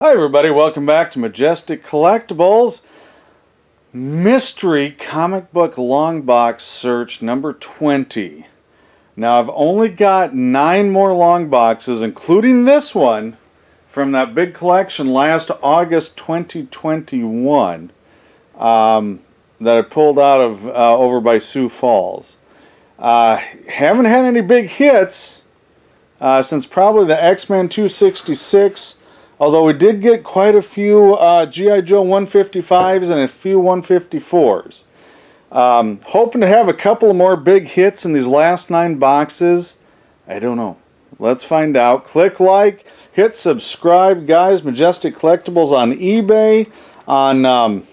Hi everybody, welcome back to Majestic Collectibles Mystery Comic Book Long Box Search number 20. Now I've only got 9 more long boxes, including this one from that big collection last August 2021 that I pulled out of over by Sioux Falls. Haven't had any big hits since probably the X-Men 266. Although we did get quite a few G.I. Joe 155s and a few 154s. Hoping to have a couple more big hits in these last 9 boxes. I don't know. Let's find out. Click like, hit subscribe, guys. Majestic Collectibles on eBay, on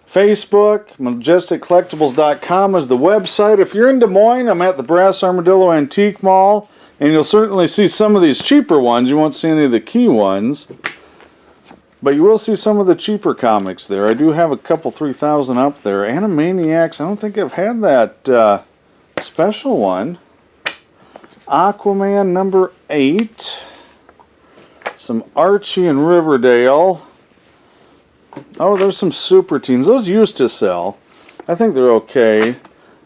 Facebook. MajesticCollectibles.com is the website. If you're in Des Moines, I'm at the Brass Armadillo Antique Mall. And you'll certainly see some of these cheaper ones. You won't see any of the key ones. But you will see some of the cheaper comics there. I do have a couple 3,000 up there. Animaniacs, I don't think I've had that special one. Aquaman number 8. Some Archie and Riverdale. Oh, there's some Super Teens. Those used to sell. I think they're okay.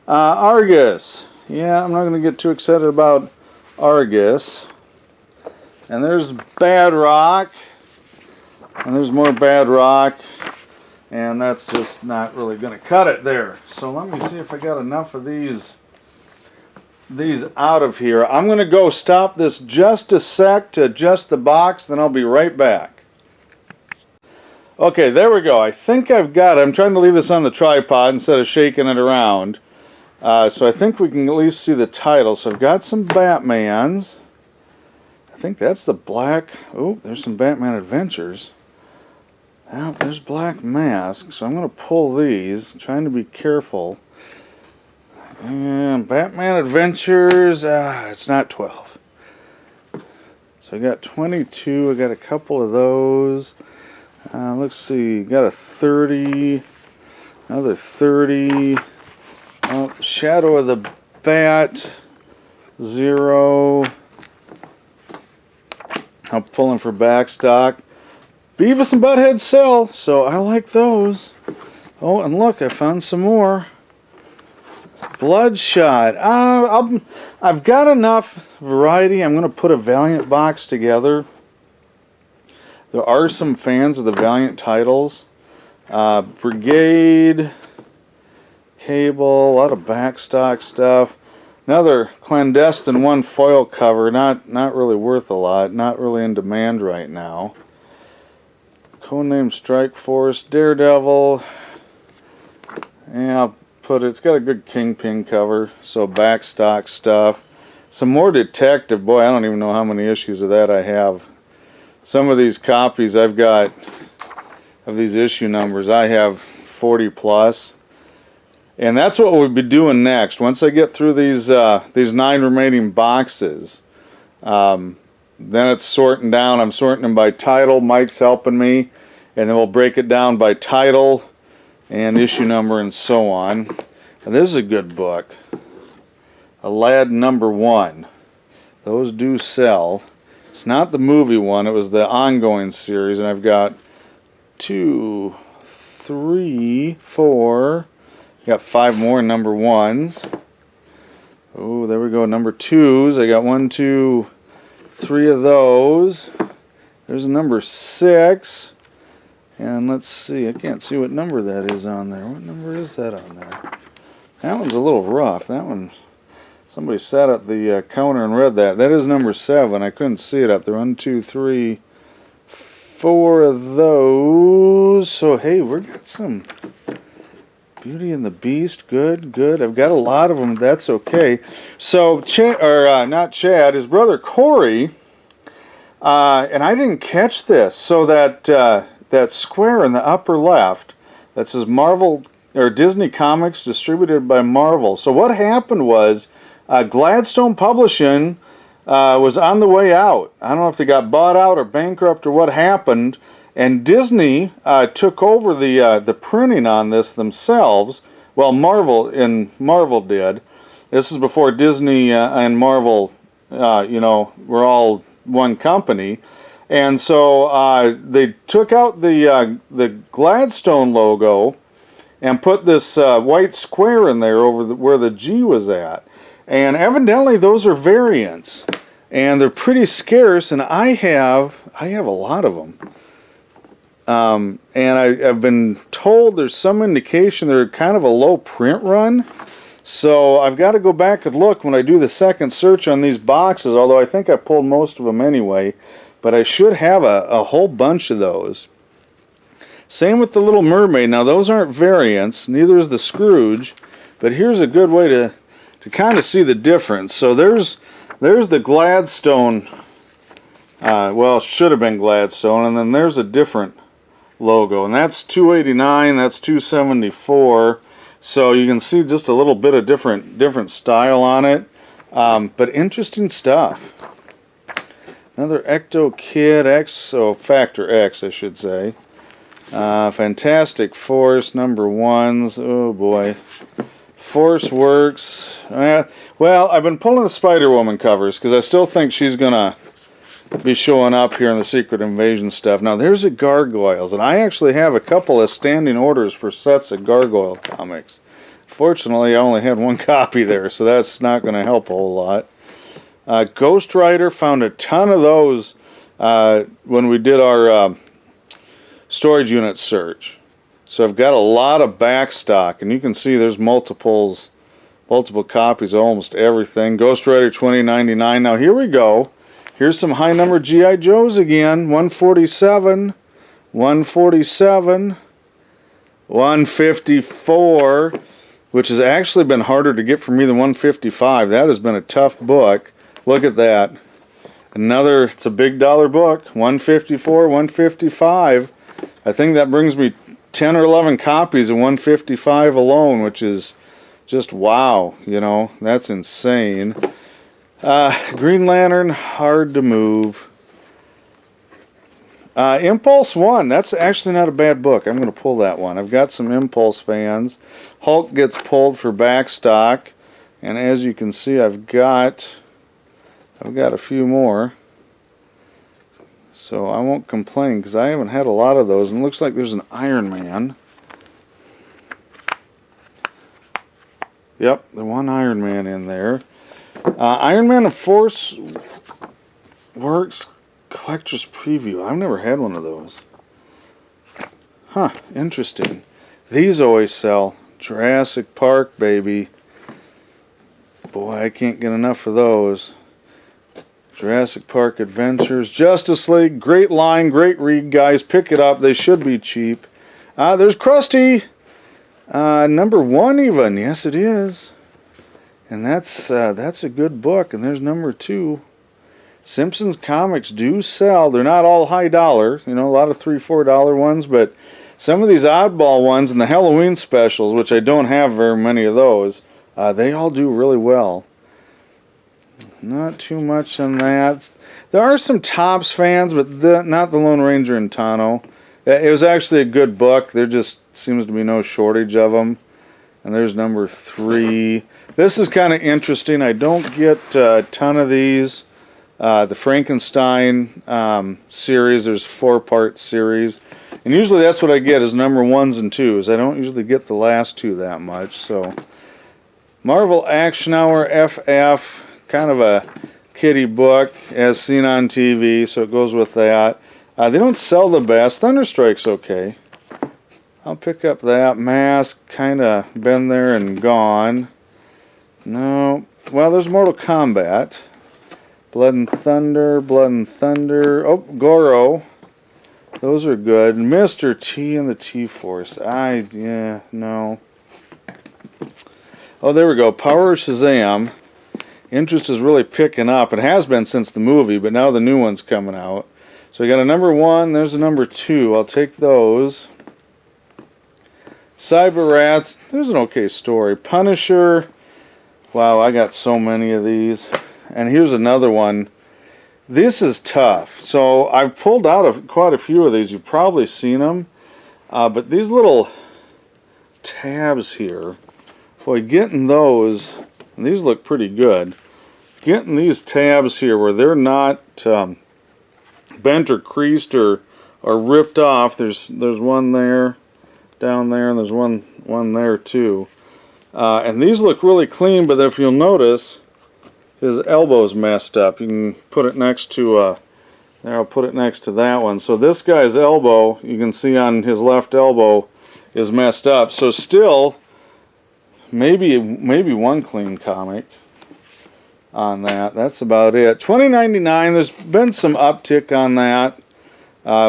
Argus. Yeah, I'm not going to get too excited about Argus. And there's Bad Rock. And there's more Bad Rock. And that's just not really going to cut it there. So let me see if I got enough of these out of here. I'm going to go stop this just a sec to adjust the box, then I'll be right back. Okay, there we go. I think I've got it. I'm trying to leave this on the tripod instead of shaking it around. So I think we can at least see the title. So I've got some Batmans. I think that's the black. Oh, there's some Batman Adventures. Now there's Black Mask. So I'm going to pull these. I'm trying to be careful. And Batman Adventures. It's not 12. So I got 22. I got a couple of those. Let's see. Got a 30. Another 30. Oh, Shadow of the Bat, 0. I'm pulling for backstock. Beavis and Butthead sell, so I like those. Oh, and look, I found some more. Bloodshot. I've got enough variety. I'm going to put a Valiant box together. There are some fans of the Valiant titles. Brigade. Cable, a lot of backstock stuff. Another Clandestine 1 foil cover, not really worth a lot, not really in demand right now. Codename Strike Force, Daredevil. Yeah, I'll put it. It's got a good Kingpin cover, so backstock stuff. Some more Detective. Boy, I don't even know how many issues of that I have. Some of these copies I've got of these issue numbers, I have 40 plus. And that's what we'll be doing next. Once I get through these 9 remaining boxes, then it's sorting down. I'm sorting them by title. Mike's helping me. And then we'll break it down by title and issue number and so on. And this is a good book. Aladdin number 1. Those do sell. It's not the movie one. It was the ongoing series. And I've got 2, 3, 4... Got 5 more number 1s. Oh, there we go. Number 2s. I got 1, 2, 3 of those. There's a number 6. And let's see. I can't see what number that is on there. What number is that on there? That one's a little rough. That one, somebody sat at the counter and read that. That is number 7. I couldn't see it up there. 1, 2, 3, 4 of those. So, hey, we've got some Beauty and the Beast, good. I've got a lot of them. That's okay. So, not Chad, his brother Corey, and I didn't catch this. So that square in the upper left that says Marvel or Disney Comics distributed by Marvel. So what happened was Gladstone Publishing was on the way out. I don't know if they got bought out or bankrupt or what happened. And Disney took over the printing on this themselves. Well, Marvel did. This is before Disney and Marvel, were all one company. And so they took out the Gladstone logo and put this white square in there over where the G was at. And evidently those are variants. And they're pretty scarce, and I have a lot of them. And I've been told there's some indication they're kind of a low print run. So I've got to go back and look when I do the second search on these boxes, although I think I pulled most of them anyway. But I should have a whole bunch of those. Same with the Little Mermaid. Now those aren't variants, neither is the Scrooge. But here's a good way to kind of see the difference. So there's the Gladstone, well, should have been Gladstone, and then there's a different logo. And that's 289, that's 274. So you can see just a little bit of different style on it. But interesting stuff. Another Ecto Kid X, so Factor X, I should say. Fantastic Force #1s. Oh boy. Force Works. Well, I've been pulling the Spider-Woman covers because I still think she's going to be showing up here in the Secret Invasion stuff. Now, there's the Gargoyles, and I actually have a couple of standing orders for sets of Gargoyle comics. Fortunately, I only had one copy there, so that's not going to help a whole lot. Ghost Rider, found a ton of those when we did our storage unit search. So I've got a lot of back stock, and you can see there's multiple copies of almost everything. Ghost Rider 2099. Now here we go. Here's some high number G.I. Joes again. 147, 147, 154, which has actually been harder to get for me than 155. That has been a tough book. Look at that. Another, it's a big dollar book. 154, 155. I think that brings me 10 or 11 copies of 155 alone, which is just wow, you know, that's insane. Green Lantern, hard to move. Impulse 1, that's actually not a bad book. I'm going to pull that one. I've got some Impulse fans. Hulk gets pulled for backstock, and as you can see, I've got a few more. So I won't complain because I haven't had a lot of those. And it looks like there's an Iron Man. Yep, the one Iron Man in there. Iron Man of Force Works Collector's Preview. I've never had one of those. Huh, interesting. These always sell. Jurassic Park, baby. Boy, I can't get enough of those. Jurassic Park Adventures, Justice League, great line, great read, guys. Pick it up. They should be cheap. There's Krusty. #1 even. Yes, it is. And that's a good book. And there's #2. Simpsons comics do sell. They're not all high dollar. You know, a lot of $3, $4 ones. But some of these oddball ones and the Halloween specials, which I don't have very many of those, they all do really well. Not too much on that. There are some Topps fans, but not the Lone Ranger and Tano. It was actually a good book. There just seems to be no shortage of them. And there's #3. This is kind of interesting. I don't get a ton of these. The Frankenstein series, there's 4-part series. And usually that's what I get is #1s and 2s. I don't usually get the last two that much. So Marvel Action Hour FF. Kind of a kiddie book as seen on TV, so it goes with that. They don't sell the best. Thunderstrike's okay. I'll pick up that. Mask, kind of been there and gone. No. Well, there's Mortal Kombat. Blood and Thunder, Blood and Thunder. Oh, Goro. Those are good. Mr. T and the T-Force. Yeah, no. Oh, there we go. Power Shazam. Interest is really picking up. It has been since the movie, but now the new one's coming out. So we got a #1, there's a #2. I'll take those. Cyber Rats, there's an okay story. Punisher, wow, I got so many of these. And here's another one. This is tough. So I've pulled out quite a few of these. You've probably seen them. But these little tabs here, boy, getting those, and these look pretty good. Getting these tabs here where they're not bent or creased or ripped off. There's one there, down there, and there's one there too. And these look really clean, but if you'll notice, his elbow's messed up. You can put it next to there. I'll put it next to that one. So this guy's elbow, you can see on his left elbow, is messed up. So still, maybe one clean comic on that. That's about it. $20.99. There's been some uptick on that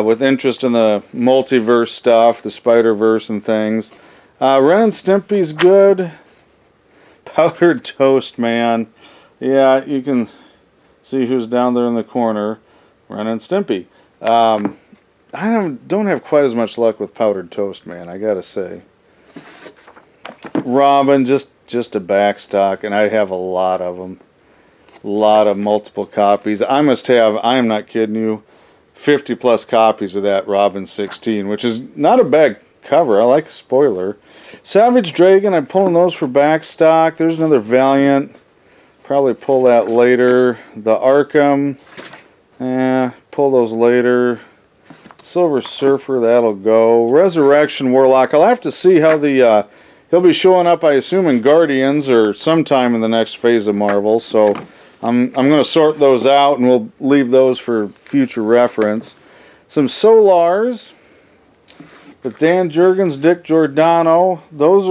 with interest in the multiverse stuff, the Spider-Verse and things. Ren and Stimpy's good. Powdered Toast Man. Yeah, you can see who's down there in the corner. Ren and Stimpy. I don't have quite as much luck with Powdered Toast Man, I gotta say. Robin, just a backstock, and I have a lot of them. A lot of multiple copies. I must have, I am not kidding you, 50 plus copies of that Robin 16, which is not a bad cover. I like a spoiler. Savage Dragon, I'm pulling those for backstock. There's another Valiant. Probably pull that later. The Arkham, pull those later. Silver Surfer, that'll go. Resurrection Warlock, I'll have to see how the he'll be showing up, I assume, in Guardians or sometime in the next phase of Marvel. So I'm going to sort those out, and we'll leave those for future reference. Some Solars with Dan Jurgens, Dick Giordano. Those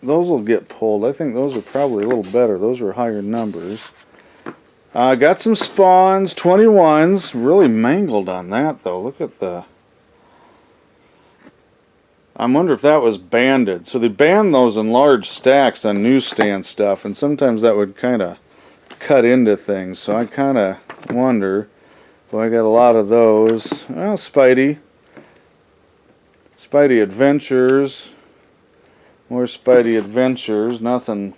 will get pulled. I think those are probably a little better. Those are higher numbers. Got some Spawns, 21s. Really mangled on that, though. Look at the... I wonder if that was banded. So they banned those in large stacks on newsstand stuff, and sometimes that would kind of cut into things. So I kind of wonder. Well, I got a lot of those. Well, Spidey Adventures. More Spidey Adventures. Nothing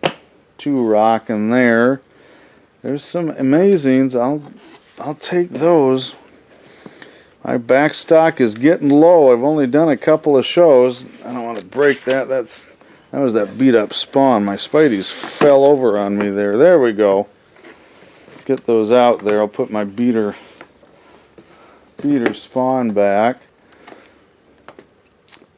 too rocking there. There's some Amazings. I'll take those. My back stock is getting low. I've only done a couple of shows. I don't want to break that. That was that beat up Spawn. My Spideys fell over on me there. There we go. Get those out there. I'll put my beater Spawn back.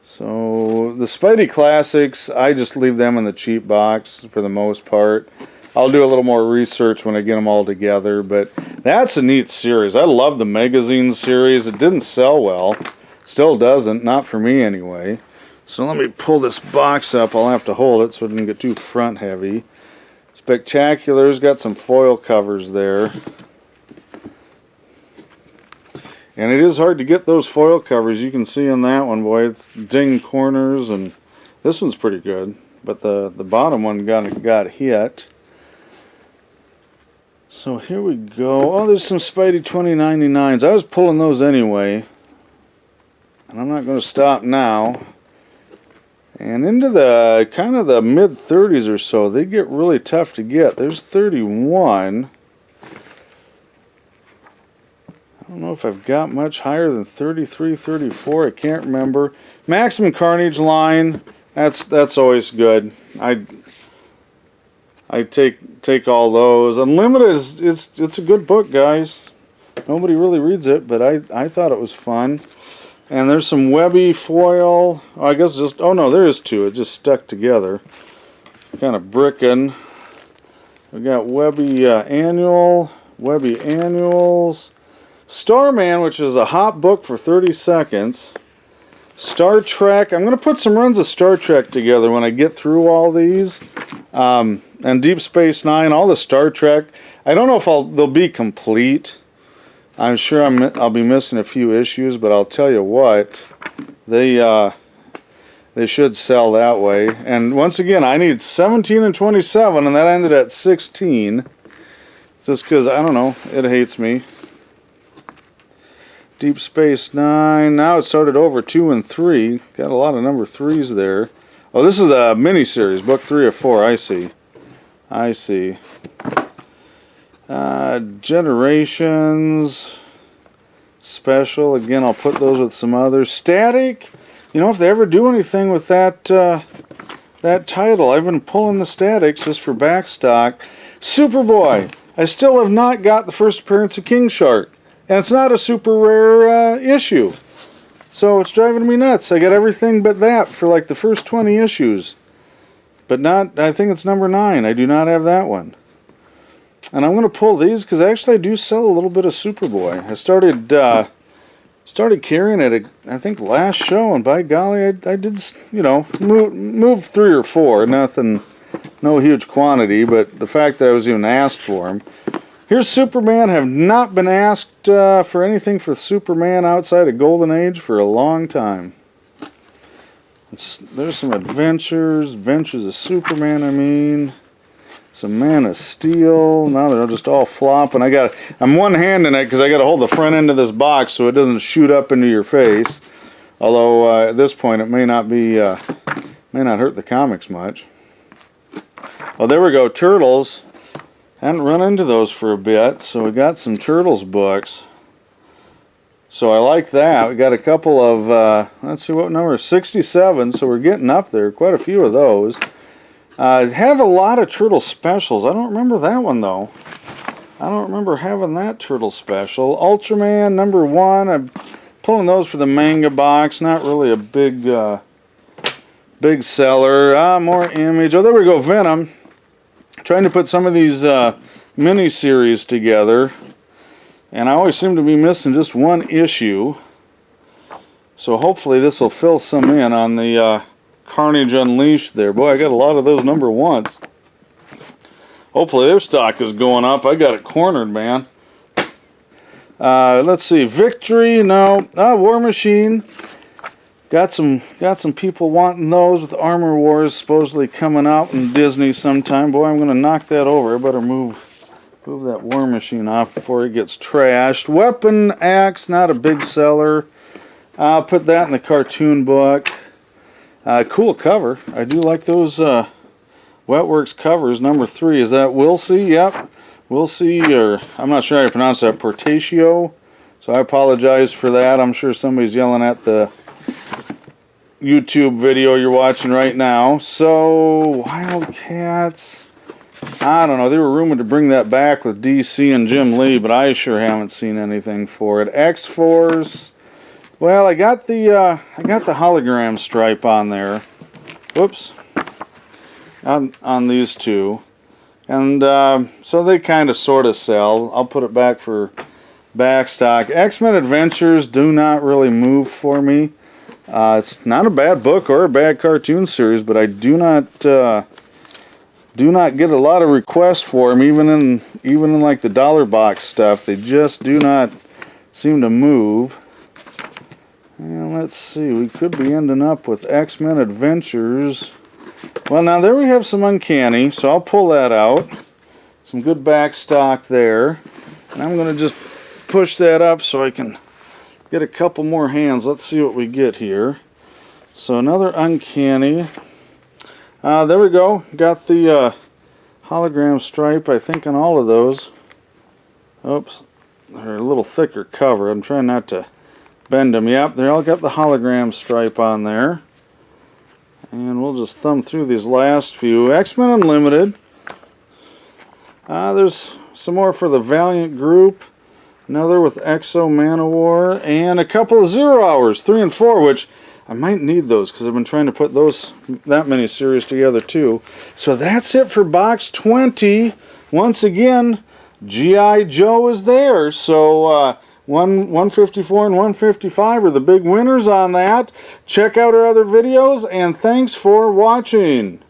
So the Spidey Classics, I just leave them in the cheap box for the most part. I'll do a little more research when I get them all together, but that's a neat series. I love the magazine series. It didn't sell well. Still doesn't, not for me anyway. So let me pull this box up. I'll have to hold it so it doesn't get too front heavy. Spectacular's got some foil covers there. And it is hard to get those foil covers. You can see on that one, boy, it's ding corners, and this one's pretty good. But the bottom one got hit. So here we go. Oh, there's some Spidey 2099s. I was pulling those anyway. And I'm not going to stop now. And into the kind of the mid-30s or so, they get really tough to get. There's 31. I don't know if I've got much higher than 33, 34. I can't remember. Maximum Carnage line. That's always good. I take all those. Unlimited it's a good book, guys. Nobody really reads it, but I thought it was fun. And there's some Webby foil. Oh, I guess just, oh no, there is two. It just stuck together. Kind of bricking. We got Webby Annual, Webby Annuals, Starman, which is a hot book for 30 seconds. Star Trek. I'm going to put some runs of Star Trek together when I get through all these. And Deep Space Nine, all the Star Trek. I don't know if they'll be complete. I'm sure I'll be missing a few issues, but I'll tell you what, they should sell that way. And once again, I need 17 and 27, and that ended at 16. Just because, I don't know, it hates me. Deep Space Nine. Now it started over 2 and 3. Got a lot of number 3s there. Oh, this is a mini-series, book 3 of 4. I see. Generations Special. Again, I'll put those with some others. Static. You know, if they ever do anything with that title, I've been pulling the Statics just for backstock. Superboy. I still have not got the first appearance of King Shark. And it's not a super rare issue. So it's driving me nuts. I got everything but that for like the first 20 issues. But not, I think it's number 9. I do not have that one. And I'm going to pull these because actually I do sell a little bit of Superboy. I started carrying it, I think, last show, and by golly, I did, you know, move 3 or 4. Nothing, no huge quantity, but the fact that I was even asked for them. Here's Superman. Have not been asked for anything for Superman outside of Golden Age for a long time. There's some adventures of Superman, I mean. Some Man of Steel. Now they're just all flopping. I'm one-handing it because I got to hold the front end of this box so it doesn't shoot up into your face. Although at this point it may not hurt the comics much. Oh, there we go. Turtles. Hadn't run into those for a bit, so we got some Turtles books. So I like that. We got a couple of, let's see what number, 67, so we're getting up there. Quite a few of those. Have a lot of Turtle specials. I don't remember that one, though. I don't remember having that Turtle special. Ultraman, number 1. I'm pulling those for the manga box. Not really a big seller. More Image. Oh, there we go, Venom. Trying to put some of these mini-series together, and I always seem to be missing just one issue, so hopefully this will fill some in on the Carnage Unleashed there. Boy, I got a lot of those number 1s. Hopefully their stock is going up. I got it cornered, man. Let's see, Victory, no. War Machine. Got some people wanting those with Armor Wars supposedly coming out in Disney sometime. Boy, I'm going to knock that over. I better move that War Machine off before it gets trashed. Weapon Axe, not a big seller. I'll put that in the cartoon book. Cool cover. I do like those Wetworks covers. Number 3, is that Wilsey? Yep. Wilsey, or I'm not sure how you pronounce that, Portatio. So I apologize for that. I'm sure somebody's yelling at the YouTube video you're watching right now. So, Wildcats, I don't know. They were rumored to bring that back with DC and Jim Lee, but I sure haven't seen anything for it. X-Force. Well, I got the hologram stripe on there. Whoops. On these two. And so they kind of sort of sell. I'll put it back for back stock. X-Men Adventures do not really move for me. It's not a bad book or a bad cartoon series, but I do not get a lot of requests for them, even in like the dollar box stuff. They just do not seem to move. And let's see, we could be ending up with X-Men Adventures. Well, now there we have some Uncanny, so I'll pull that out. Some good back stock there. And I'm going to just push that up so I can get a couple more hands. Let's see what we get here. So another Uncanny. There we go. Got the hologram stripe, I think, on all of those. Oops. They're a little thicker cover. I'm trying not to bend them. Yep, they all got the hologram stripe on there. And we'll just thumb through these last few. X-Men Unlimited. There's some more for the Valiant group. Another with Exo Manowar. And a couple of 0 Hours, 3 and 4, which I might need those because I've been trying to put that many series together too. So that's it for box 20. Once again, G.I. Joe is there. So 154 and 155 are the big winners on that. Check out our other videos, and thanks for watching.